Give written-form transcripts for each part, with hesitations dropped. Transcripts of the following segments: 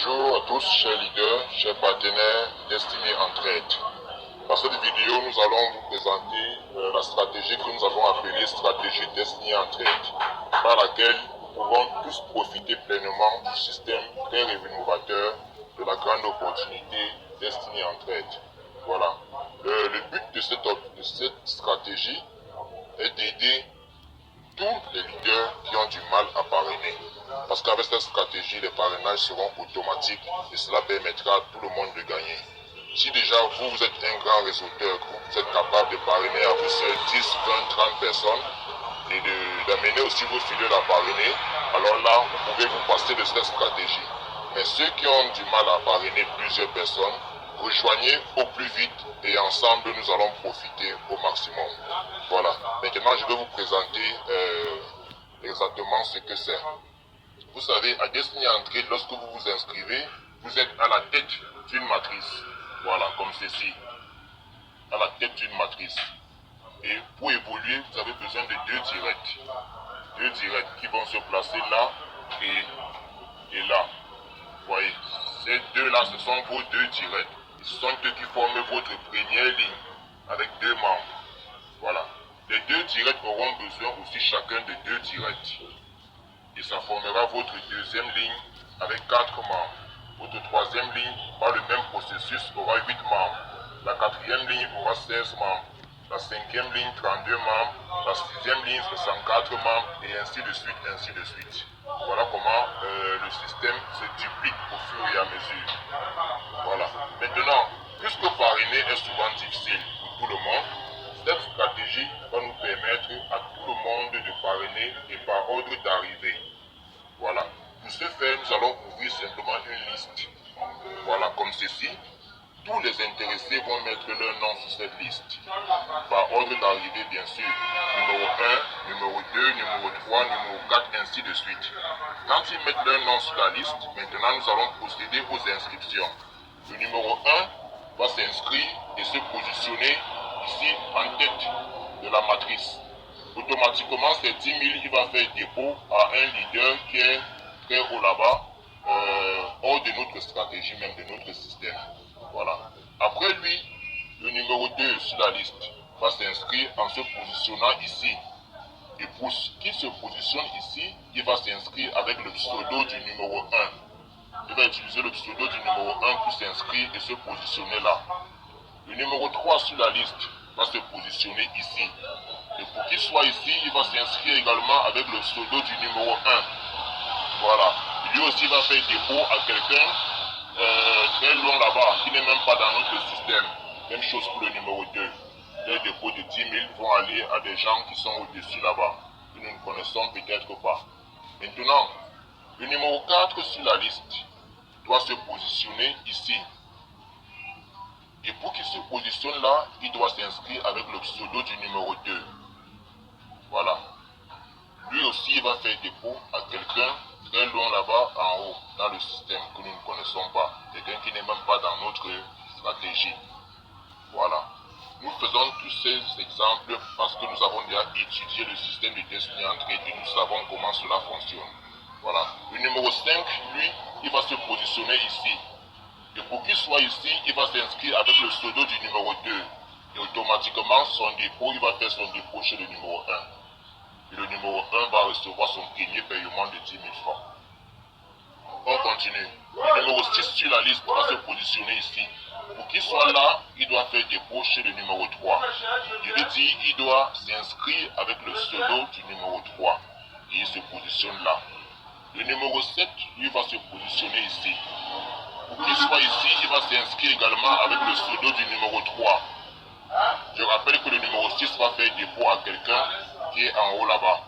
Bonjour à tous, chers leaders, chers partenaires destinés Entraide. Dans cette vidéo, nous allons vous présenter la stratégie que nous avons appelée stratégie destinée Entraide, par laquelle nous pouvons tous profiter pleinement du système très rénovateur de la grande opportunité destinée Entraide. Voilà. Le but de cette stratégie est d'aider tous les leaders qui ont du mal à parrainer. Parce qu'avec cette stratégie, les parrainages seront automatiques et cela permettra à tout le monde de gagner. Si déjà vous êtes un grand réseauteur, vous êtes capable de parrainer à vous seul 10, 20, 30 personnes et d'amener aussi vos fidèles à parrainer, alors là, vous pouvez vous passer de cette stratégie. Mais ceux qui ont du mal à parrainer plusieurs personnes, rejoignez au plus vite et ensemble nous allons profiter au maximum. Voilà. Maintenant, je vais vous présenter exactement ce que c'est. Vous savez, à Destiny Entraide, lorsque vous vous inscrivez, vous êtes à la tête d'une matrice. Voilà, comme ceci. À la tête d'une matrice. Et pour évoluer, vous avez besoin de deux directs. Deux directs qui vont se placer là et là. Vous voyez, ces deux-là, ce sont vos deux directs. Ce sont eux qui forment votre première ligne avec deux membres. Voilà. Les deux directs auront besoin aussi chacun de deux directs. Et ça formera votre deuxième ligne avec 4 membres. Votre troisième ligne, par le même processus, aura 8 membres. La quatrième ligne aura 16 membres. La cinquième ligne, 32 membres. La sixième ligne, 64 membres. Et ainsi de suite, ainsi de suite. Voilà comment le système se duplique au fur et à mesure. Voilà. Maintenant, puisque parrainer est souvent difficile pour tout le monde, cette stratégie va nous permettre à tout le monde de parrainer et par ordre d'arrivée. Voilà. Pour ce faire, nous allons ouvrir simplement une liste. Voilà, comme ceci. Tous les intéressés vont mettre leur nom sur cette liste. Par ordre d'arrivée, bien sûr. Numéro 1, numéro 2, numéro 3, numéro 4, ainsi de suite. Quand ils mettent leur nom sur la liste, maintenant nous allons procéder aux inscriptions. Le numéro 1 va s'inscrire et se positionner ici en tête de la matrice. Automatiquement, ces 10 000, il va faire dépôt à un leader qui est très haut là-bas, hors de notre stratégie, même de notre système. Voilà. Après lui, le numéro 2 sur la liste va s'inscrire en se positionnant ici. Et pour qui se positionne ici, il va s'inscrire avec le pseudo du numéro 1. Il va utiliser le pseudo du numéro 1 pour s'inscrire et se positionner là. Le numéro 3 sur la liste va se positionner ici. Et pour qu'il soit ici, il va s'inscrire également avec le pseudo du numéro 1. Voilà. Lui aussi va faire dépôt à quelqu'un très loin là-bas, qui n'est même pas dans notre système. Même chose pour le numéro 2. Les dépôts de 10 000 vont aller à des gens qui sont au-dessus là-bas, que nous ne connaissons peut-être pas. Maintenant, le numéro 4 sur la liste doit se positionner ici. Et pour qu'il se positionne là, il doit s'inscrire avec le pseudo du numéro 2. Voilà. Lui aussi, il va faire dépôt à quelqu'un très loin là-bas en haut, dans le système que nous ne connaissons pas. Quelqu'un qui n'est même pas dans notre stratégie. Voilà. Nous faisons tous ces exemples parce que nous avons déjà étudié le système de Destiny Entraide et nous savons comment cela fonctionne. Voilà. Le numéro 5, lui, il va se positionner ici. Et pour qu'il soit ici, il va s'inscrire avec le pseudo du numéro 2. Et automatiquement, son dépôt, il va faire son dépôt chez le numéro 1. Et le numéro 1 va recevoir son premier paiement de 10 000 francs. On continue. Le numéro 6 sur la liste va se positionner ici. Pour qu'il soit là, il doit faire dépôt chez le numéro 3. Je veux dire, il doit s'inscrire avec le pseudo du numéro 3. Et il se positionne là. Le numéro 7, lui, va se positionner ici. Pour qu'il soit ici, il va s'inscrire également avec le pseudo du numéro 3. Je rappelle que le numéro 6 va faire dépôt à quelqu'un qui est en haut là-bas.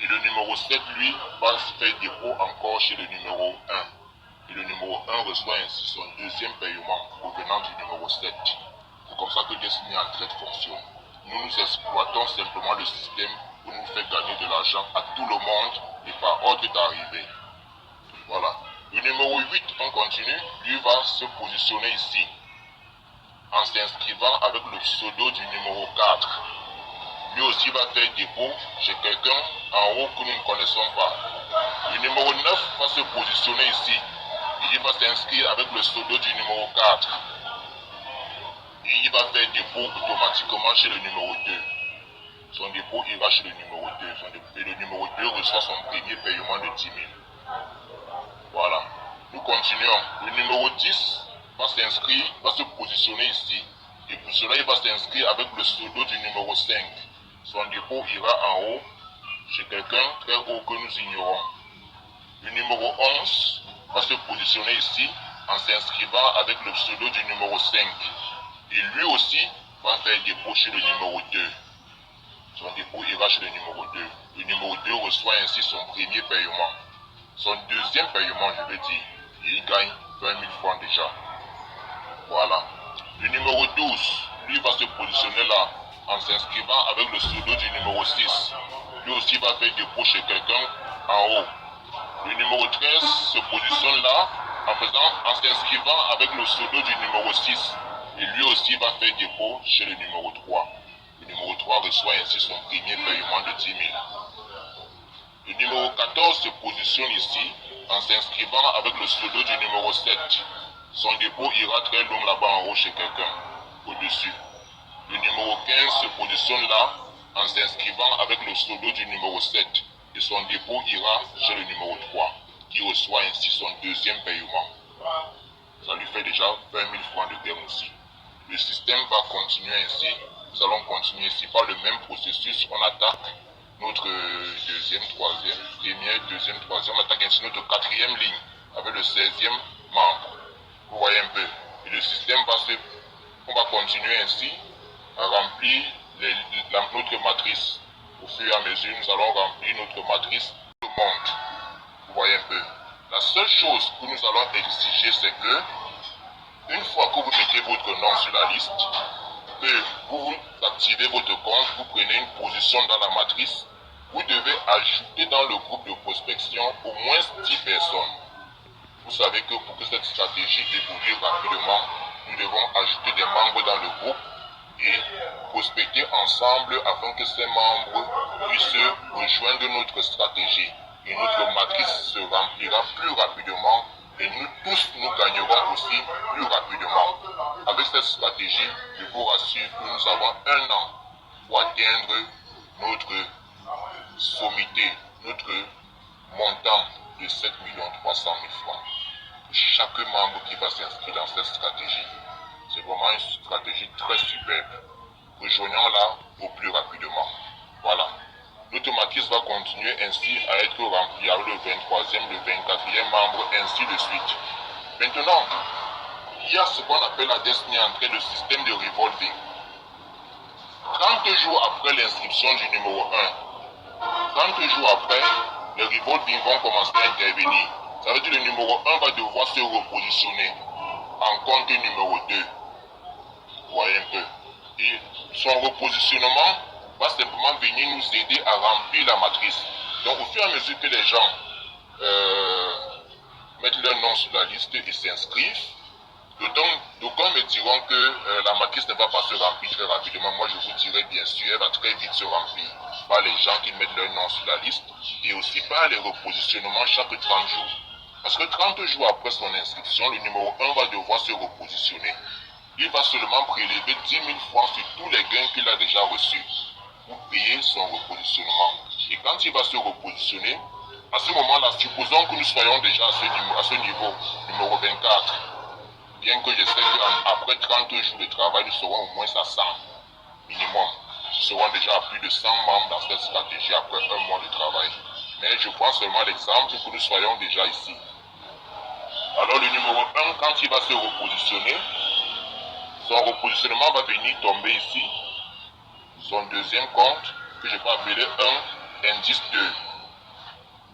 Et le numéro 7, lui, va faire dépôt encore chez le numéro 1. Et le numéro 1 reçoit ainsi son deuxième paiement provenant du numéro 7. C'est comme ça que Destiny Entraide fonctionne. Nous exploitons simplement le système pour nous faire gagner de l'argent à tout le monde et par ordre d'arrivée. Voilà. Le numéro 8, on continue, lui va se positionner ici, en s'inscrivant avec le pseudo du numéro 4. Lui aussi va faire dépôt chez quelqu'un en haut que nous ne connaissons pas. Le numéro 9 va se positionner ici. Et il va s'inscrire avec le pseudo du numéro 4. Et il va faire dépôt automatiquement chez le numéro 2. Son dépôt ira chez le numéro 2. Et le numéro 2 reçoit son premier paiement de 10 000. Voilà. Nous continuons. Le numéro 10 va s'inscrire, va se positionner ici. Et pour cela, il va s'inscrire avec le pseudo du numéro 5. Son dépôt ira en haut, chez quelqu'un très haut que nous ignorons. Le numéro 11 va se positionner ici en s'inscrivant avec le pseudo du numéro 5. Et lui aussi va faire dépôt chez le numéro 2. Son dépôt ira chez le numéro 2. Le numéro 2 reçoit ainsi son premier paiement. Son deuxième paiement, je veux dire, et il gagne 20 000 francs déjà. Voilà. Le numéro 12, lui va se positionner là, en s'inscrivant avec le pseudo du numéro 6. Lui aussi va faire dépôt chez quelqu'un en haut. Le numéro 13 se positionne là, en s'inscrivant avec le pseudo du numéro 6. Et lui aussi va faire dépôt chez le numéro 3. Le numéro 3 reçoit ainsi son premier paiement de 10 000. Le numéro 14 se positionne ici en s'inscrivant avec le pseudo du numéro 7. Son dépôt ira très loin là-bas en haut chez quelqu'un, au-dessus. Le numéro 15 se positionne là en s'inscrivant avec le pseudo du numéro 7. Et son dépôt ira chez le numéro 3, qui reçoit ainsi son deuxième paiement. Ça lui fait déjà 20 000 francs de gain aussi. Le système va continuer ainsi. Nous allons continuer ici par le même processus. On attaque notre deuxième, troisième, première, deuxième, troisième. On attaque ainsi notre quatrième ligne avec le 16e membre. Vous voyez un peu. Et le système on va continuer ainsi à remplir notre matrice. Au fur et à mesure, nous allons remplir notre matrice de monde. Vous voyez un peu. La seule chose que nous allons exiger, c'est que une fois que vous mettez votre nom sur la liste, que vous activez votre compte, vous prenez une position dans la matrice, vous devez ajouter dans le groupe de prospection au moins 10 personnes. Vous savez que pour que cette stratégie évolue rapidement, nous devons ajouter des membres dans le groupe et prospecter ensemble afin que ces membres puissent rejoindre notre stratégie. Et notre matrice se remplira plus rapidement et nous tous, nous gagnerons aussi plus rapidement. Avec cette stratégie, je vous rassure que nous avons un an pour atteindre notre sommité, notre montant de 7 300 000 francs. Chaque membre qui va s'inscrire dans cette stratégie, c'est vraiment une stratégie très superbe. Rejoignons-la au plus rapidement. Voilà. Notre matrice va continuer ainsi à être remplie avec le 23e, le 24e membre, ainsi de suite. Maintenant, il y a ce qu'on appelle la Destiny Entrée, le système de revolving. 30 jours après l'inscription du numéro 1, 30 jours après, les revolving vont commencer à intervenir. Ça veut dire que le numéro 1 va devoir se repositionner en compte numéro 2. Vous voyez un peu. Et son repositionnement va simplement venir nous aider à remplir la matrice. Donc au fur et à mesure que les gens mettent leur nom sur la liste et s'inscrivent, d'aucuns me diront que la matrice ne va pas se remplir très rapidement. Moi je vous dirai bien sûr, elle va très vite se remplir par les gens qui mettent leur nom sur la liste et aussi par les repositionnements chaque 30 jours. Parce que 30 jours après son inscription, le numéro 1 va devoir se repositionner. Il va seulement prélever 10 000 francs sur tous les gains qu'il a déjà reçus pour payer son repositionnement. Et quand il va se repositionner, à ce moment-là, supposons que nous soyons déjà à ce niveau, numéro 24, bien que je sais qu'après 30 jours de travail, nous serons au moins à 100 minimum. Nous serons déjà à plus de 100 membres dans cette stratégie après un mois de travail. Mais je prends seulement l'exemple que nous soyons déjà ici. Alors le numéro 1, quand il va se repositionner, son repositionnement va venir tomber ici. Son deuxième compte, que je peux appeler 1 indice 2.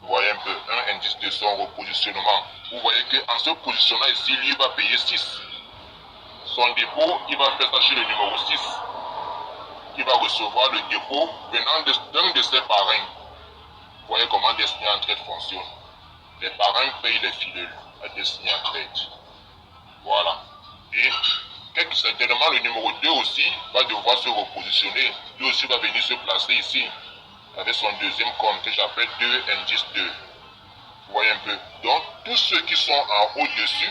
Vous voyez un peu, 1 indice 2, son repositionnement. Vous voyez qu'en se positionnant ici, lui va payer 6. Son dépôt, il va faire ça chez le numéro 6. Il va recevoir le dépôt venant d'un de ses parrains. Vous voyez comment Destiny Entrade fonctionne. Les parrains payent les fidèles à Destiny Entrade. Voilà. Et certainement le numéro 2 aussi va devoir se repositionner. Lui aussi va venir se placer ici avec son deuxième compte que j'appelle 2 indice 2. Vous voyez un peu. Donc, tous ceux qui sont en au-dessus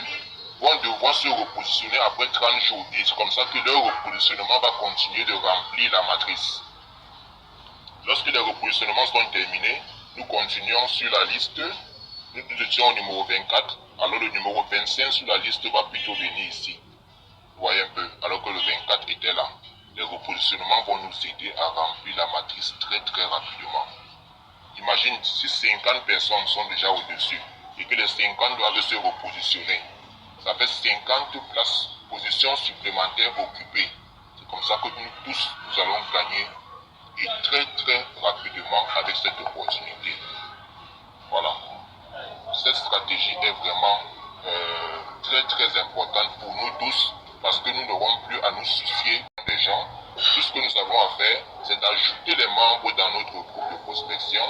vont devoir se repositionner après 30 jours. Et c'est comme ça que leur repositionnement va continuer de remplir la matrice. Lorsque les repositionnements sont terminés, nous continuons sur la liste. Nous étions au numéro 24, alors le numéro 25 sur la liste va plutôt venir ici. Vous voyez un peu, alors que le 24 était là. Les repositionnements vont nous aider à remplir la matrice très très rapidement. Imagine si 50 personnes sont déjà au-dessus et que les 50 doivent se repositionner. Ça fait 50 places, positions supplémentaires occupées. C'est comme ça que nous tous, nous allons gagner et très très rapidement avec cette opportunité. Voilà. Cette stratégie est vraiment très très importante pour nous tous parce que nous n'aurons plus à nous soucier des gens. Tout ce que nous avons à faire, c'est d'ajouter les membres dans notre groupe de prospection.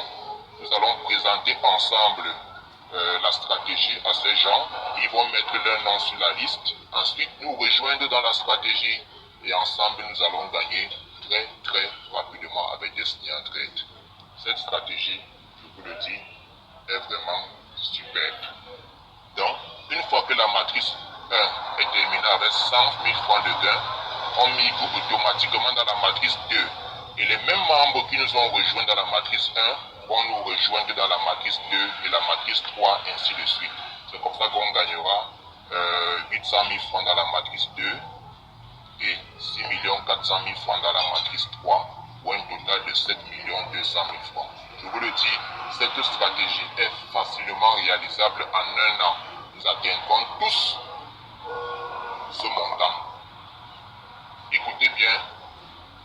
Nous allons présenter ensemble la stratégie à ces gens. Ils vont mettre leur nom sur la liste. Ensuite, nous rejoindre dans la stratégie et ensemble, nous allons gagner très très rapidement avec Destiny en Trade. Cette stratégie, je vous le dis, est vraiment superbe. Donc, une fois que la matrice 1 est terminée avec 100 000 francs de gain, on migre automatiquement dans la matrice 2. Et les mêmes membres qui nous ont rejoints dans la matrice 1 vont nous rejoindre dans la matrice 2 et la matrice 3, ainsi de suite. C'est comme ça qu'on gagnera 800 000 francs dans la matrice 2 et 6 400 000 francs dans la matrice 3 pour un total de 7 200 000 francs. Je vous le dis, cette stratégie est facilement réalisable en un an. Nous atteindrons tous ce montant. Écoutez bien,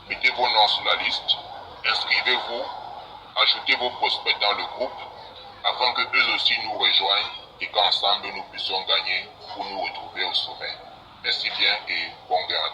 mettez vos noms sur la liste, inscrivez-vous, ajoutez vos prospects dans le groupe afin que eux aussi nous rejoignent et qu'ensemble nous puissions gagner pour nous retrouver au sommet. Merci bien et bon gain à tous.